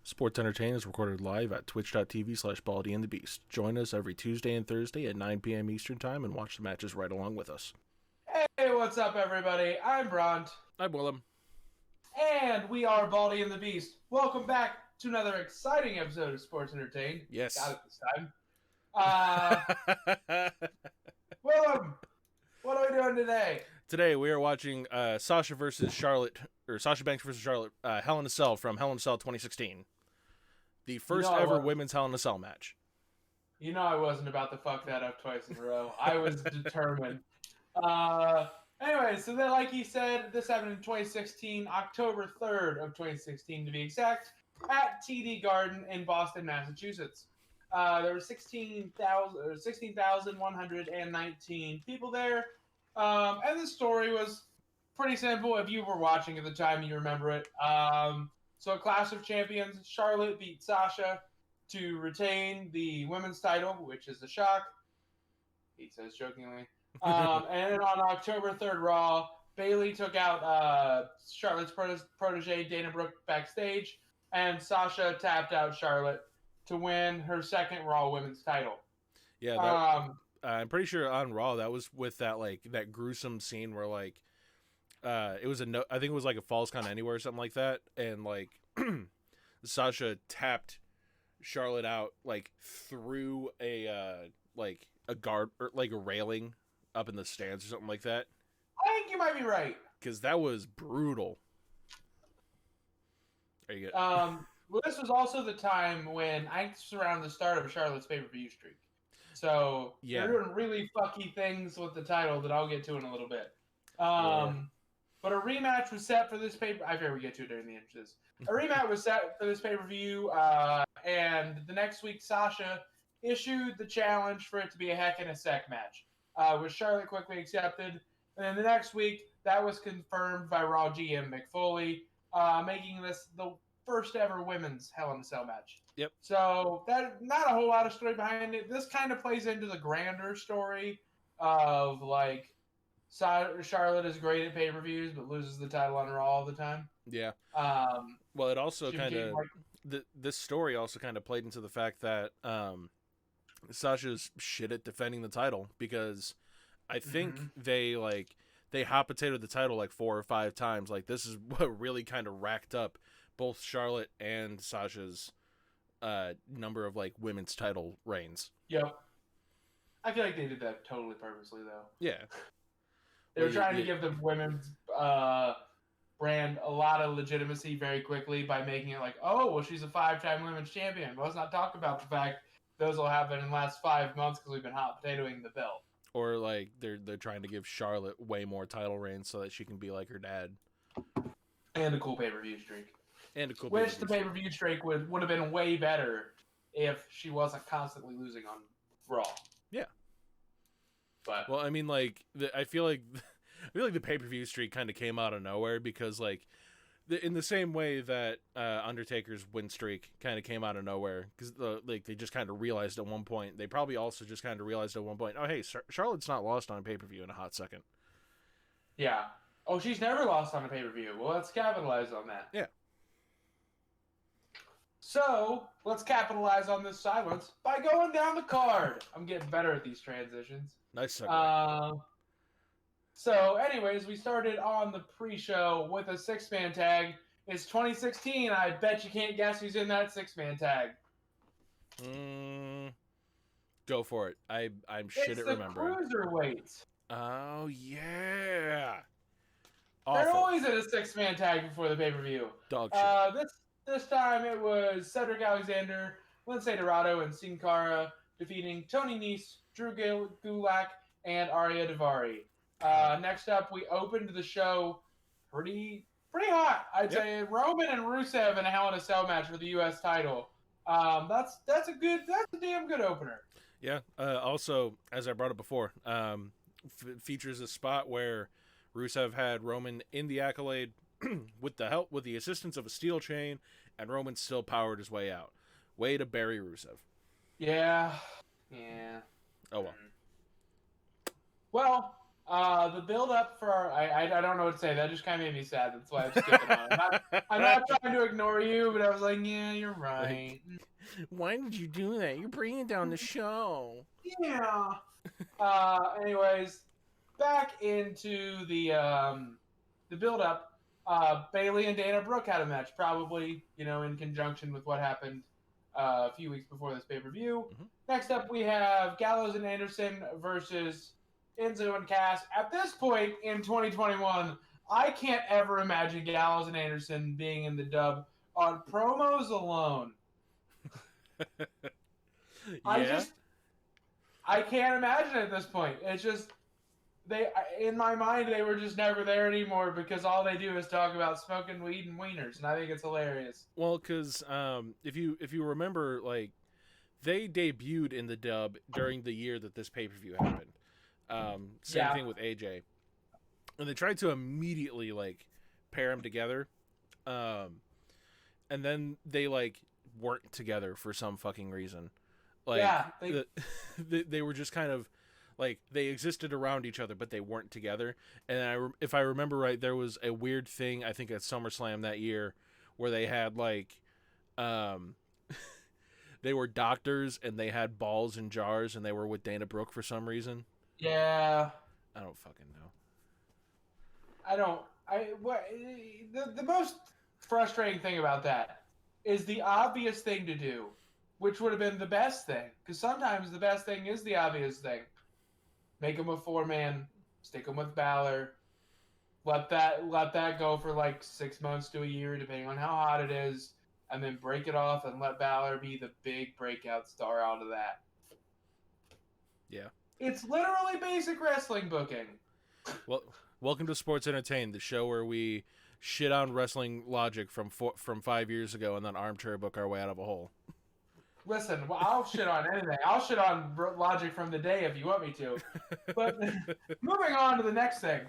Sports Entertainment is recorded live at twitch.tv/baldyandthebeast. Join us every Tuesday and Thursday at 9 p.m. Eastern Time and watch the matches right along with us. Hey, what's up, everybody? I'm Bront. I'm Willem. And we are Baldy and the Beast. Welcome back to another exciting episode of Sports Entertainment. Yes. Got it this time. Willem, what are we doing today? Today we are watching Sasha Banks versus Charlotte, Hell in a Cell from Hell in a Cell 2016. The first ever women's Hell in a Cell match. You know I wasn't about to fuck that up twice in a row. I was determined. Anyway, so then, like he said, this happened in 2016, October 3rd of 2016 to be exact, at TD Garden in Boston, Massachusetts. There were 16,119 people there. And the story was pretty simple. If you were watching at the time, you remember it. So a Clash of Champions, Charlotte beat Sasha to retain the women's title, which is a shock, he says jokingly. And then on October 3rd Raw, Bayley took out Charlotte's protege, Dana Brooke, backstage, and Sasha tapped out Charlotte to win her second Raw women's title. Yeah, I'm pretty sure on Raw that was with that gruesome scene where it was I think it was like a Falls Count Anywhere or something like that, and Sasha tapped Charlotte out through a guard or a railing up in the stands or something like that. I think you might be right, because that was brutal. Are you good? Well, this was also the time when I surrounded the start of Charlotte's pay-per-view streak. So they're doing really fucky things with the title that I'll get to in a little bit. But a rematch was set for this pay. I figure we get to it during the entrances. A rematch was set for this pay-per-view, and the next week Sasha issued the challenge for it to be a Heck in a Sec match, which Charlotte quickly accepted. And then the next week, that was confirmed by Raw GM Mick Foley, making this the first ever women's Hell in a Cell match. Yep. So that not a whole lot of story behind it. This kind of plays into the grander story of Charlotte is great at pay-per-views but loses the title on Raw all the time. Yeah. Well, it also kind of this story also kind of played into the fact that Sasha's shit at defending the title, because I think they hot potatoed the title 4 or 5 times. This is what really kind of racked up both Charlotte and Sasha's number of women's title reigns. Yep. I feel like they did that totally purposely, though. Yeah. They were trying to give the women's brand a lot of legitimacy very quickly by making it she's a 5-time women's champion. But let's not talk about the fact those will happen in the last 5 months because we've been hot potatoing the belt. Or they're trying to give Charlotte way more title reigns so that she can be like her dad. And a cool pay-per-view streak. Which the pay-per-view streak would have been way better if she wasn't constantly losing on Raw. Yeah. But well, I mean, I feel like the pay-per-view streak kind of came out of nowhere, because in the same way that Undertaker's win streak kind of came out of nowhere, because they just kind of realized at one point, they probably also just kind of realized at one point, oh hey, Charlotte's not lost on pay-per-view in a hot second. Yeah. Oh, she's never lost on a pay-per-view. Well, let's capitalize on that. Yeah. So, let's capitalize on this silence by going down the card. I'm getting better at these transitions. Nice segue. So, anyways, we started on the pre-show with a 6-man tag. It's 2016. I bet you can't guess who's in that 6-man tag. Go for it. I'm shit at remembering. It's the Cruiserweights. Oh, yeah. Awful. They're always in a 6-man tag before the pay-per-view. Dog shit. This time it was Cedric Alexander, Lince Dorado, and Sin Cara defeating Tony Nese, Drew Gulak, and Arya Daivari. Next up, we opened the show pretty hot. I'd say Roman and Rusev in a Hell in a Cell match for the U.S. title. That's a damn good opener. Yeah. Also, as I brought up before, features a spot where Rusev had Roman in the Accolade with the assistance of a steel chain, and Roman still powered his way out. Way to bury Rusev. Yeah. Oh well. Well, The build up for I don't know what to say. That just kind of made me sad. That's why I'm skipping on. I'm not trying to ignore you, but I was like, yeah, you're right. Like, why did you do that? You're bringing down the show. Yeah. Anyways, back into the build up. Bailey and Dana Brooke had a match, probably in conjunction with what happened a few weeks before this pay per view. Mm-hmm. Next up, we have Gallows and Anderson versus Enzo and Cass. At this point in 2021, I can't ever imagine Gallows and Anderson being in the dub on promos alone. Yeah. I can't imagine at this point. It's just in my mind, they were just never there anymore because all they do is talk about smoking weed and wieners, and I think it's hilarious. Well, because if you remember, like, they debuted in the dub during the year that this pay-per-view happened. Same thing with AJ, and they tried to immediately like pair them together, and then they like weren't together for some fucking reason. Like, they were just kind of like they existed around each other, but they weren't together. And if I remember right, there was a weird thing I think at SummerSlam that year where they had like, they were doctors and they had balls in jars and they were with Dana Brooke for some reason. Yeah, I don't fucking know. The most frustrating thing about that is the obvious thing to do, which would have been the best thing, because sometimes the best thing is the obvious thing. Make him a 4-man, stick him with Balor, let that go for like 6 months to a year, depending on how hot it is, and then break it off and let Balor be the big breakout star out of that. Yeah. It's literally basic wrestling booking. Well, welcome to Sports Entertain, the show where we shit on wrestling logic from 5 years ago and then armchair book our way out of a hole. Listen, I'll shit on anything. I'll shit on logic from the day if you want me to. But moving on to the next thing.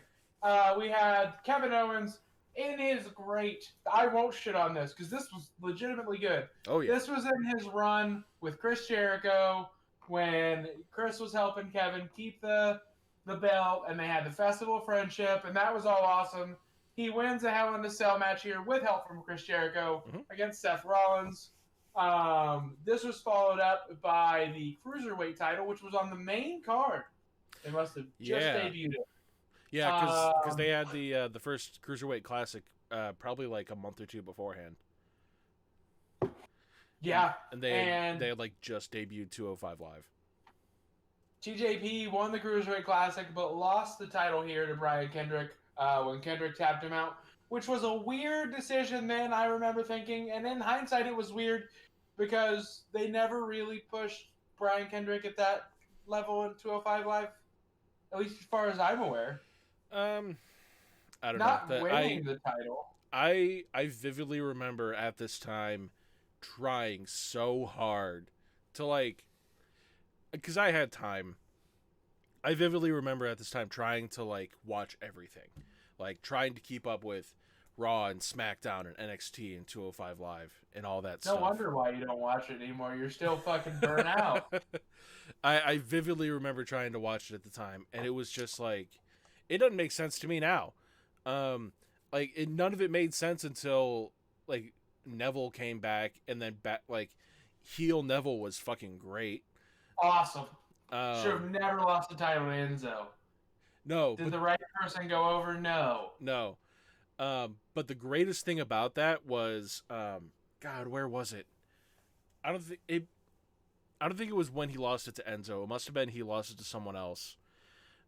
We had Kevin Owens in his great... I won't shit on this because this was legitimately good. Oh, yeah. This was in his run with Chris Jericho when Chris was helping Kevin keep the belt, and they had the Festival of Friendship, and that was all awesome. He wins a Hell in a Cell match here with help from Chris Jericho against Seth Rollins. This was followed up by the Cruiserweight title, which was on the main card. They must have just debuted it. Yeah, because they had the first Cruiserweight Classic probably like a month or two beforehand. Yeah. And they had like just debuted 205 Live. TJP won the Cruiserweight Classic, but lost the title here to Brian Kendrick when Kendrick tapped him out, which was a weird decision then, I remember thinking. And in hindsight, it was weird because they never really pushed Brian Kendrick at that level in 205 Live, at least as far as I'm aware. I don't know. Not winning the title. I vividly remember at this time trying so hard to like, because I had time. I vividly remember at this time trying to like watch everything, like trying to keep up with Raw and SmackDown and NXT and 205 Live and all that stuff. No wonder why you don't watch it anymore. You're still fucking burnt out. I vividly remember trying to watch it at the time, and it was just like, it doesn't make sense to me now. None of it made sense until like Neville came back, and then like heel Neville was fucking great. Awesome. Should have never lost the title to Enzo. No. Did the right person go over? No. No. But the greatest thing about that was, God, where was it? I don't think it was when he lost it to Enzo. It must have been he lost it to someone else.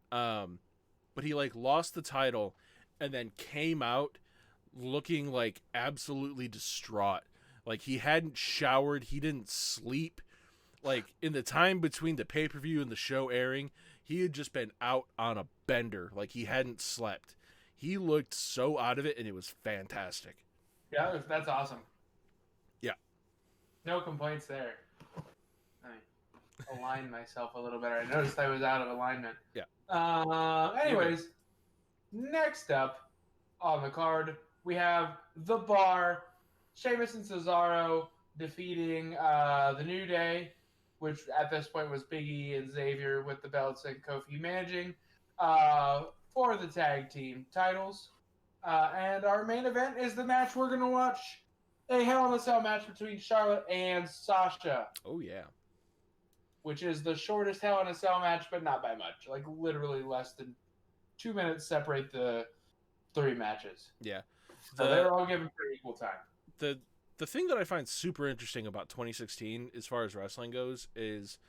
But he like lost the title and then came out looking like absolutely distraught. Like he hadn't showered, he didn't sleep. Like in the time between the pay-per-view and the show airing, he had just been out on a bender. Like he hadn't slept. He looked so out of it, and it was fantastic. Yeah, that's awesome. Yeah. No complaints there. Let me align myself a little better. I noticed I was out of alignment. Yeah. Anyways, next up on the card, we have The Bar, Sheamus and Cesaro defeating The New Day, which at this point was Big E and Xavier with the belts and Kofi managing. for the tag team titles. And our main event is the match we're going to watch. A Hell in a Cell match between Charlotte and Sasha. Oh, yeah. Which is the shortest Hell in a Cell match, but not by much. Like, literally less than 2 minutes separate the 3 matches. Yeah. So they're all given pretty equal time. The thing that I find super interesting about 2016, as far as wrestling goes, is...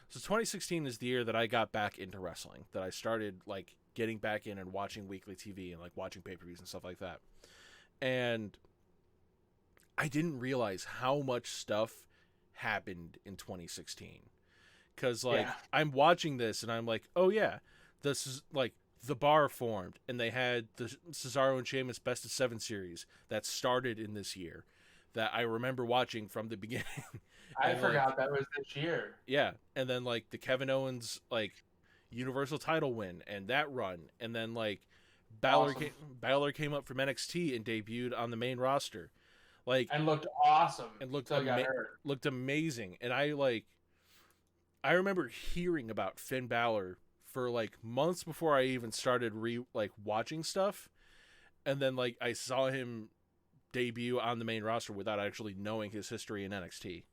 So 2016 is the year that I got back into wrestling. That I started, like, getting back in and watching weekly TV and, like, watching pay-per-views and stuff like that. And I didn't realize how much stuff happened in 2016. Because, like, I'm watching this and I'm like, oh, yeah, this is, like, the Bar formed. And they had the Cesaro and Sheamus Best of 7 series that started in this year that I remember watching from the beginning. I forgot that was this year. Yeah. And then, like, the Kevin Owens, like, Universal title win and that run. And then, like, Balor came up from NXT and debuted on the main roster. Like, and looked awesome. And looked amazing. And I remember hearing about Finn Balor for, like, months before I even started watching stuff. And then, like, I saw him debut on the main roster without actually knowing his history in NXT.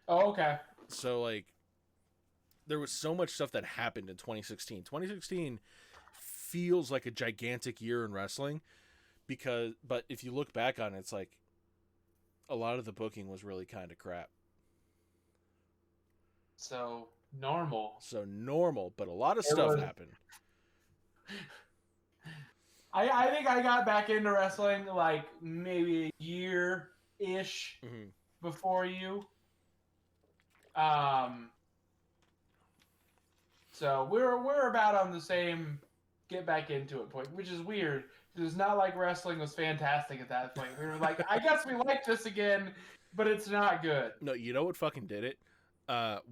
Oh, okay. So, like, there was so much stuff that happened in 2016. 2016 feels like a gigantic year in wrestling but if you look back on it, it's like a lot of the booking was really kind of crap. So normal, but a lot of stuff happened. I think I got back into wrestling like maybe a year-ish before you. So we're about on the same get back into it point, which is weird. It's not like wrestling was fantastic at that point. We were like, I guess we like this again, but it's not good. No, you know what fucking did it?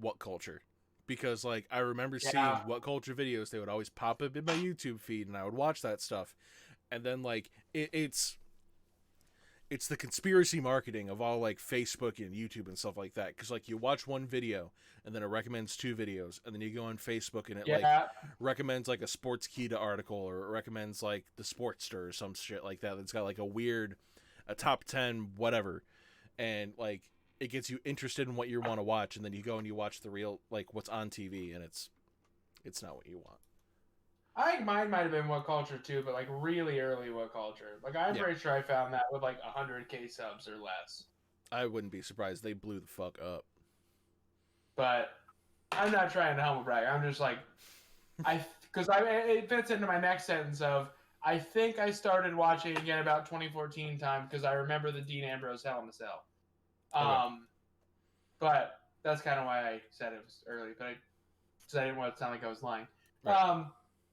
What Culture. Because, like, I remember seeing What Culture videos. They would always pop up in my YouTube feed, and I would watch that stuff. And then, like, it's the conspiracy marketing of all, like, Facebook and YouTube and stuff like that. Because, like, you watch one video, and then it recommends 2 videos. And then you go on Facebook, and it, like, recommends, like, a Sportskeeda article. Or it recommends, like, the Sportster or some shit like that. That's got, like, a top 10 whatever. And, like, it gets you interested in what you want to watch. And then you go and you watch the real, like, what's on TV. And it's not what you want. I think mine might have been What Culture too, but like really early What Culture. Like I'm pretty sure I found that with like 100K subs or less. I wouldn't be surprised. They blew the fuck up. But I'm not trying to humble brag. I'm just like, it fits into my next sentence of I think I started watching again about 2014 time because I remember the Dean Ambrose Hell in a Cell. But that's kind of why I said it was early. But because I didn't want to sound like I was lying. Right.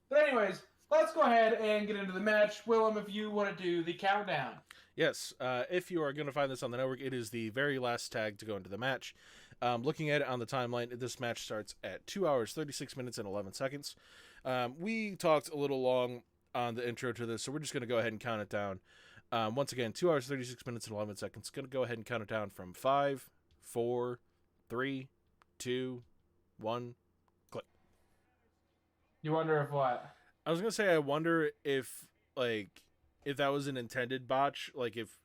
But anyways, let's go ahead and get into the match. Willem, if you want to do the countdown. Yes, if you are going to find this on the network, it is the very last tag to go into the match. Looking at it on the timeline, this match starts at 2 hours, 36 minutes, and 11 seconds. We talked a little long on the intro to this, so we're just going to go ahead and count it down. Once again, 2 hours, 36 minutes, and 11 seconds. Going to go ahead and count it down from 5, 4, 3, 2, 1... You wonder if what? I was gonna say I wonder if that was an intended botch, like if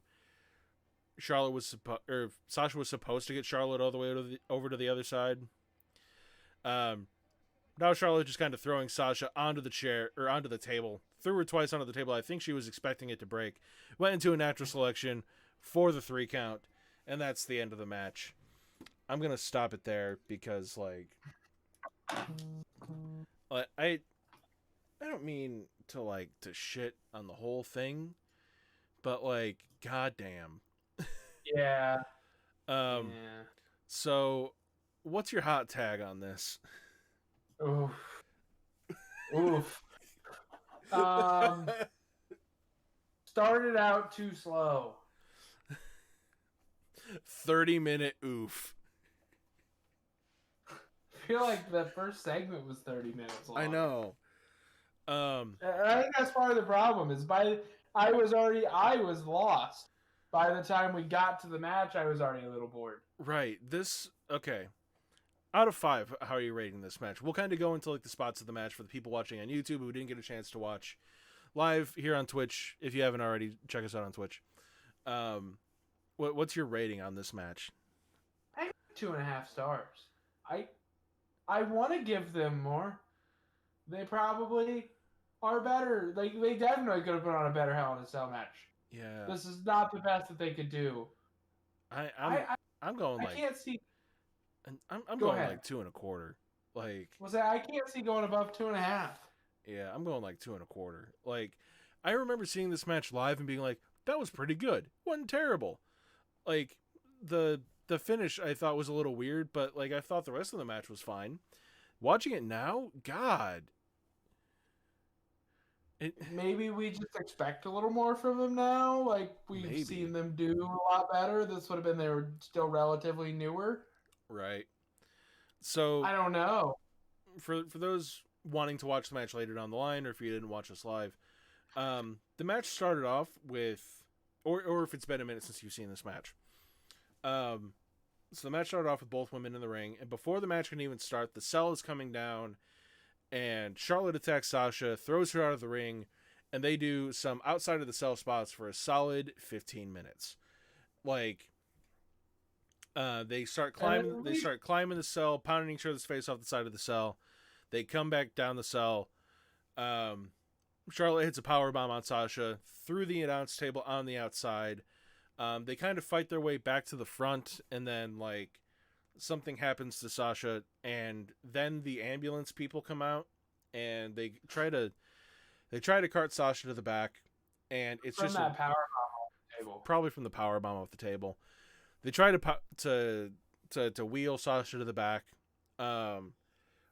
Charlotte was if Sasha was supposed to get Charlotte all the way over to the other side. Now Charlotte just kind of throwing Sasha onto the chair or onto the table, threw her twice onto the table. I think she was expecting it to break. Went into a natural selection for the 3 count, and that's the end of the match. I'm gonna stop it there because I don't mean to shit on the whole thing, but goddamn. Yeah. So, what's your hot tag on this? Oof. Started out too slow. 30-minute oof. I feel like the first segment was 30 minutes long. I know. I think that's part of the problem. Is I was lost. By the time we got to the match, I was already a little bored. Right. Okay. out of 5, how are you rating this match? We'll kind of go into like the spots of the match for the people watching on YouTube who didn't get a chance to watch live here on Twitch. If you haven't already, check us out on Twitch. What's your rating on this match? I give 2.5 stars. I want to give them more. They probably are better. Like, they definitely could have put on a better Hell in a Cell match. Yeah. This is not the best that they could do. I'm going like... I can't see... I'm going ahead. Like 2.25. Like... I can't see going above 2.5. Yeah, I'm going like 2.25. Like, I remember seeing this match live and being like, that was pretty good. Wasn't terrible. Like, the finish I thought was a little weird, but like I thought the rest of the match was fine. Watching it now, God... Maybe we just expect a little more from them now. Like, we've seen them do a lot better. This would have been, they were still relatively newer. Right. So I don't know. For those wanting to watch the match later down the line, or if you didn't watch us live, the match started off with, or if it's been a minute since you've seen this match. So the match started off with both women in the ring, and before the match can even start, the cell is coming down. And Charlotte attacks Sasha, throws her out of the ring, and they do some outside of the cell spots for a solid 15 minutes. Like, they start climbing the cell, pounding each other's face off the side of the cell. They come back down the cell. Charlotte hits a powerbomb on Sasha through the announce table on the outside. They kind of fight their way back to the front, and then like something happens to Sasha, and then the ambulance people come out, and they try to cart Sasha to the back, and it's from just that power bomb off the table. Probably from the power bomb off the table. They try to wheel Sasha to the back.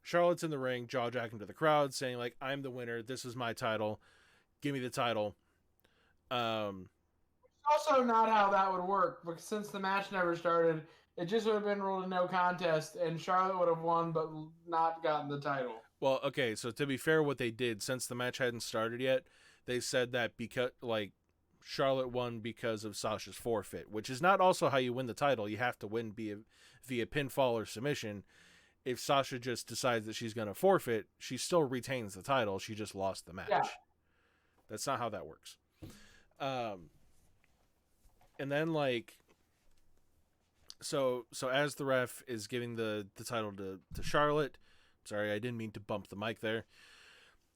Charlotte's in the ring, jaw-jacking to the crowd, saying like, "I'm the winner. This is my title. Give me the title." Also, not how that would work, because since the match never started, it just would have been ruled a no contest, and Charlotte would have won, but not gotten the title. Well, okay, so to be fair, what they did, since the match hadn't started yet, they said that because, like, Charlotte won because of Sasha's forfeit, which is not also how you win the title. You have to win via pinfall or submission. If Sasha just decides that she's going to forfeit, she still retains the title. She just lost the match. Yeah. That's not how that works. And then, like... So as the ref is giving the title to Charlotte, sorry, I didn't mean to bump the mic there.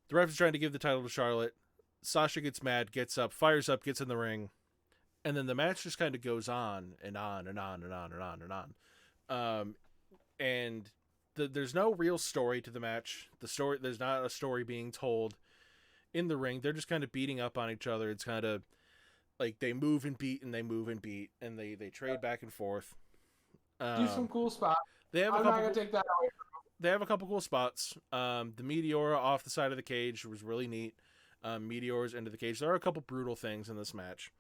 The ref is trying to give the title to Charlotte. Sasha gets mad, gets up, fires up, gets in the ring, and then the match just kind of goes on and on and on and on and on and on. And there's no real story to the match. There's not a story being told in the ring. They're just kind of beating up on each other. It's kind of like they move and beat and they move and beat, and they trade back and forth. Do some cool spots. I'm not gonna take that away from them. They have a couple cool spots. The Meteora off the side of the cage was really neat. Meteors into the cage. There are a couple brutal things in this match.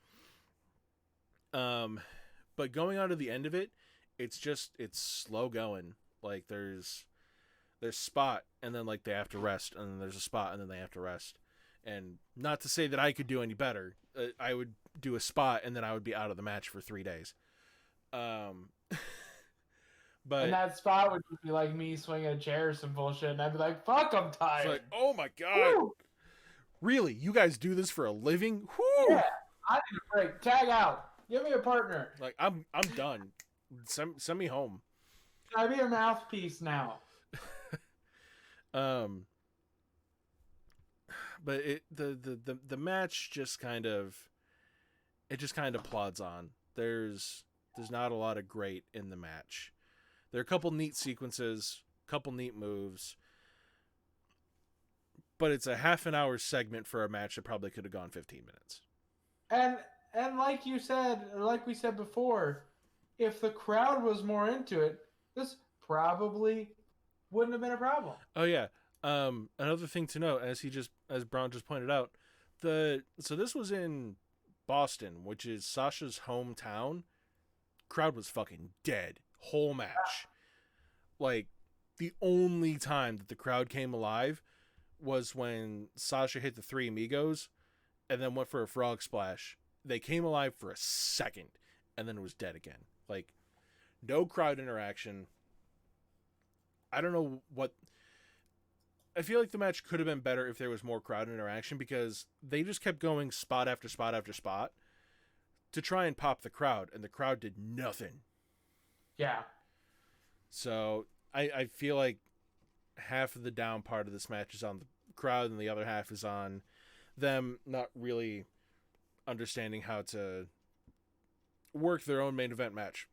But going on to the end of it, it's slow going. Like there's spot, and then like they have to rest, and then there's a spot, and then they have to rest. And not to say that I could do any better. I would do a spot, and then I would be out of the match for 3 days. But and that spot would be like me swinging a chair or some bullshit, and I'd be like, "Fuck, I'm tired." It's like, oh my god, woo! Really? You guys do this for a living? Woo! Yeah, I need a break. Tag out. Give me a partner. Like I'm done. Send me home. Can I be your mouthpiece now? But the match just kind of plods on. There's not a lot of great in the match. There are a couple neat sequences, couple neat moves, but it's a half an hour segment for a match that probably could have gone 15 minutes. And like you said, or like we said before, if the crowd was more into it, this probably wouldn't have been a problem. Oh yeah. Another thing to note, as Braun just pointed out, so this was in Boston, which is Sasha's hometown. Crowd was fucking dead. Whole match. Like, the only time that the crowd came alive was when Sasha hit the Three Amigos and then went for a frog splash. They came alive for a second and then it was dead again. Like, no crowd interaction. I don't know what. I feel like the match could have been better if there was more crowd interaction, because they just kept going spot after spot after spot to try and pop the crowd, and the crowd did nothing. Yeah. So I feel like half of the down part of this match is on the crowd, and the other half is on them not really understanding how to work their own main event match.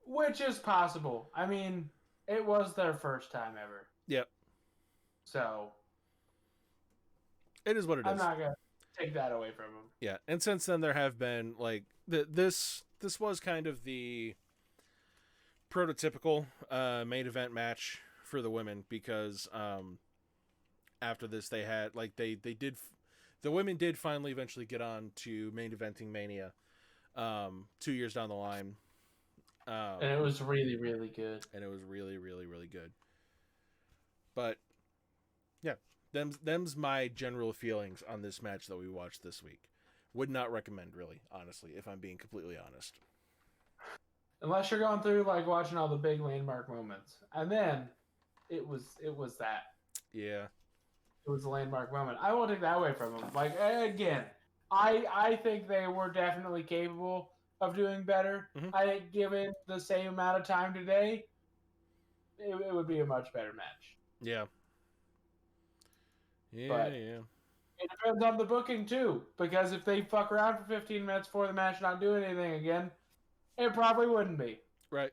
Which is possible. I mean, it was their first time ever. Yep. So it is what it is. I'm not gonna take that away from them. Yeah, and since then there have been like this was kind of the prototypical main event match for the women, because after this they had like the women did finally eventually get on to main eventing Mania 2 years down the line. And it was really, really good. And it was really, really, really good. But yeah, them's my general feelings on this match that we watched this week. Would not recommend, really, honestly, if I'm being completely honest. Unless you're going through like watching all the big landmark moments, and then it was that. Yeah. It was a landmark moment. I won't take that away from them. Like, again, I think they were definitely capable of doing better. Mm-hmm. I think given the same amount of time today, it would be a much better match. Yeah. Yeah, but yeah. It depends on the booking, too. Because if they fuck around for 15 minutes before the match not doing anything again, it probably wouldn't be. Right.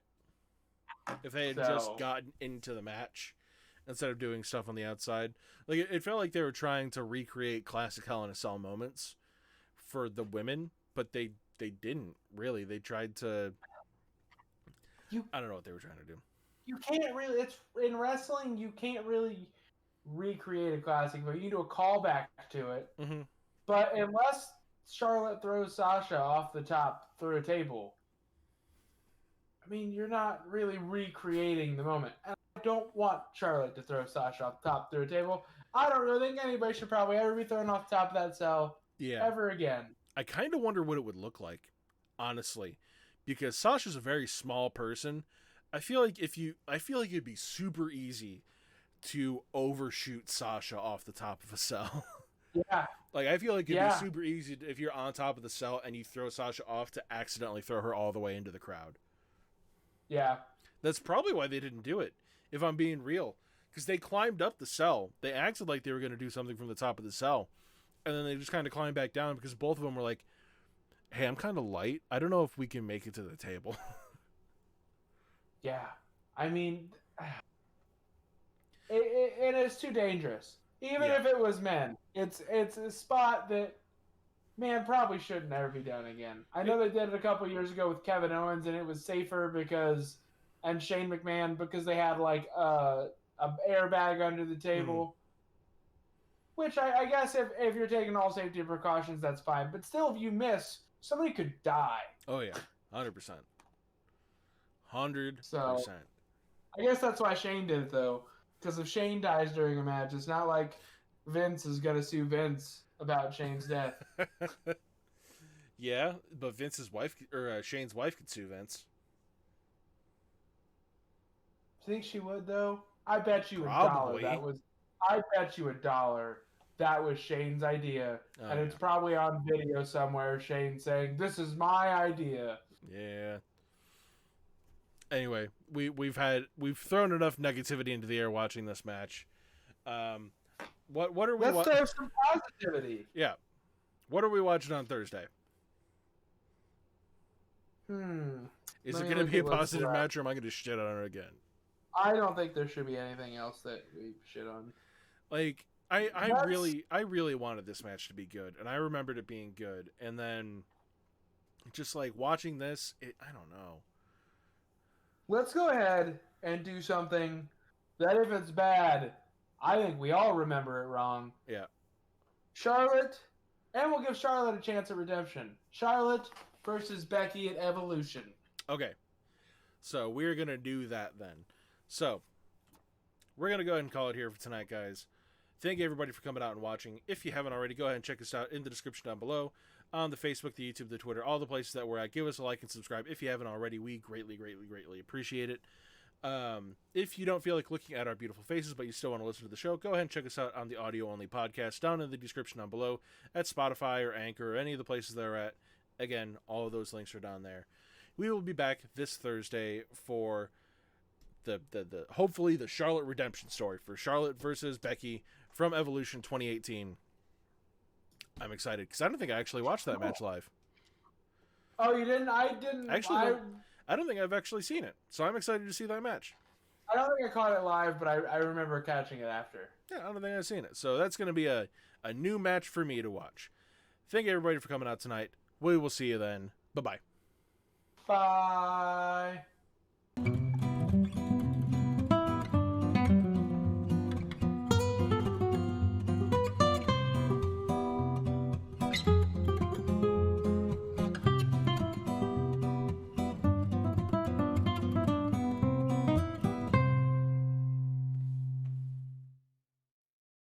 If they had just gotten into the match instead of doing stuff on the outside. Like, it felt like they were trying to recreate classic Hell in a Cell moments for the women, but they didn't, really. They tried to... I don't know what they were trying to do. You can't really... in wrestling, you can't really recreate a classic, but you do a callback to it. Mm-hmm. But unless Charlotte throws Sasha off the top through a table, I mean, you're not really recreating the moment. And I don't want Charlotte to throw Sasha off the top through a table. I don't really think anybody should probably ever be thrown off the top of that cell ever again. I kind of wonder what it would look like, honestly, because Sasha's a very small person. I feel like it'd be super easy to overshoot Sasha off the top of a cell. Yeah. Like, I feel like it'd be super easy if you're on top of the cell and you throw Sasha off to accidentally throw her all the way into the crowd. Yeah. That's probably why they didn't do it, if I'm being real. Because they climbed up the cell. They acted like they were going to do something from the top of the cell. And then they just kind of climbed back down because both of them were like, hey, I'm kind of light. I don't know if we can make it to the table. Yeah. I mean, it is too dangerous. Even if it was men. It's a spot that, man, probably should never be done again. I know they did it a couple years ago with Kevin Owens, and it was safer and Shane McMahon, because they had like a airbag under the table. Which I guess if you're taking all safety precautions, that's fine. But still, if you miss, somebody could die. Oh, yeah. 100%. 100%. So, I guess that's why Shane did it, though. Because if Shane dies during a match, it's not like Vince is going to sue Vince about Shane's death. Yeah, but Vince's wife, or Shane's wife, could sue Vince. Think she would, though? I bet you Probably. $1 that was Shane's idea. And it's probably on video somewhere, Shane saying, "This is my idea." Yeah. Anyway, we've thrown enough negativity into the air watching this match. What are we? Let's throw some positivity. Yeah. What are we watching on Thursday? Is it going to be a positive match, or am I going to shit on it again? I don't think there should be anything else that we shit on. Like, I really wanted this match to be good, and I remembered it being good, and then just like watching this, I don't know. Let's go ahead and do something that, if it's bad, I think we all remember it wrong. Yeah. Charlotte, and we'll give Charlotte a chance at redemption. Charlotte versus Becky at Evolution. Okay. So we're going to do that then. So we're going to go ahead and call it here for tonight, guys. Thank you, everybody, for coming out and watching. If you haven't already, go ahead and check us out in the description down below on the Facebook, the YouTube, the Twitter, all the places that we're at. Give us a like and subscribe if you haven't already. We greatly, greatly, greatly appreciate it. If you don't feel like looking at our beautiful faces, but you still want to listen to the show, go ahead and check us out on the audio-only podcast down in the description down below at Spotify or Anchor or any of the places they're at. Again, all of those links are down there. We will be back this Thursday for the hopefully the Charlotte redemption story for Charlotte versus Becky from Evolution 2018. I'm excited because I don't think I actually watched that match live. Oh, you didn't? I didn't. Actually, I don't think I've actually seen it, so I'm excited to see that match. I don't think I caught it live, but I remember catching it after. Yeah, I don't think I've seen it. So that's going to be a new match for me to watch. Thank you, everybody, for coming out tonight. We will see you then. Bye-bye. Bye.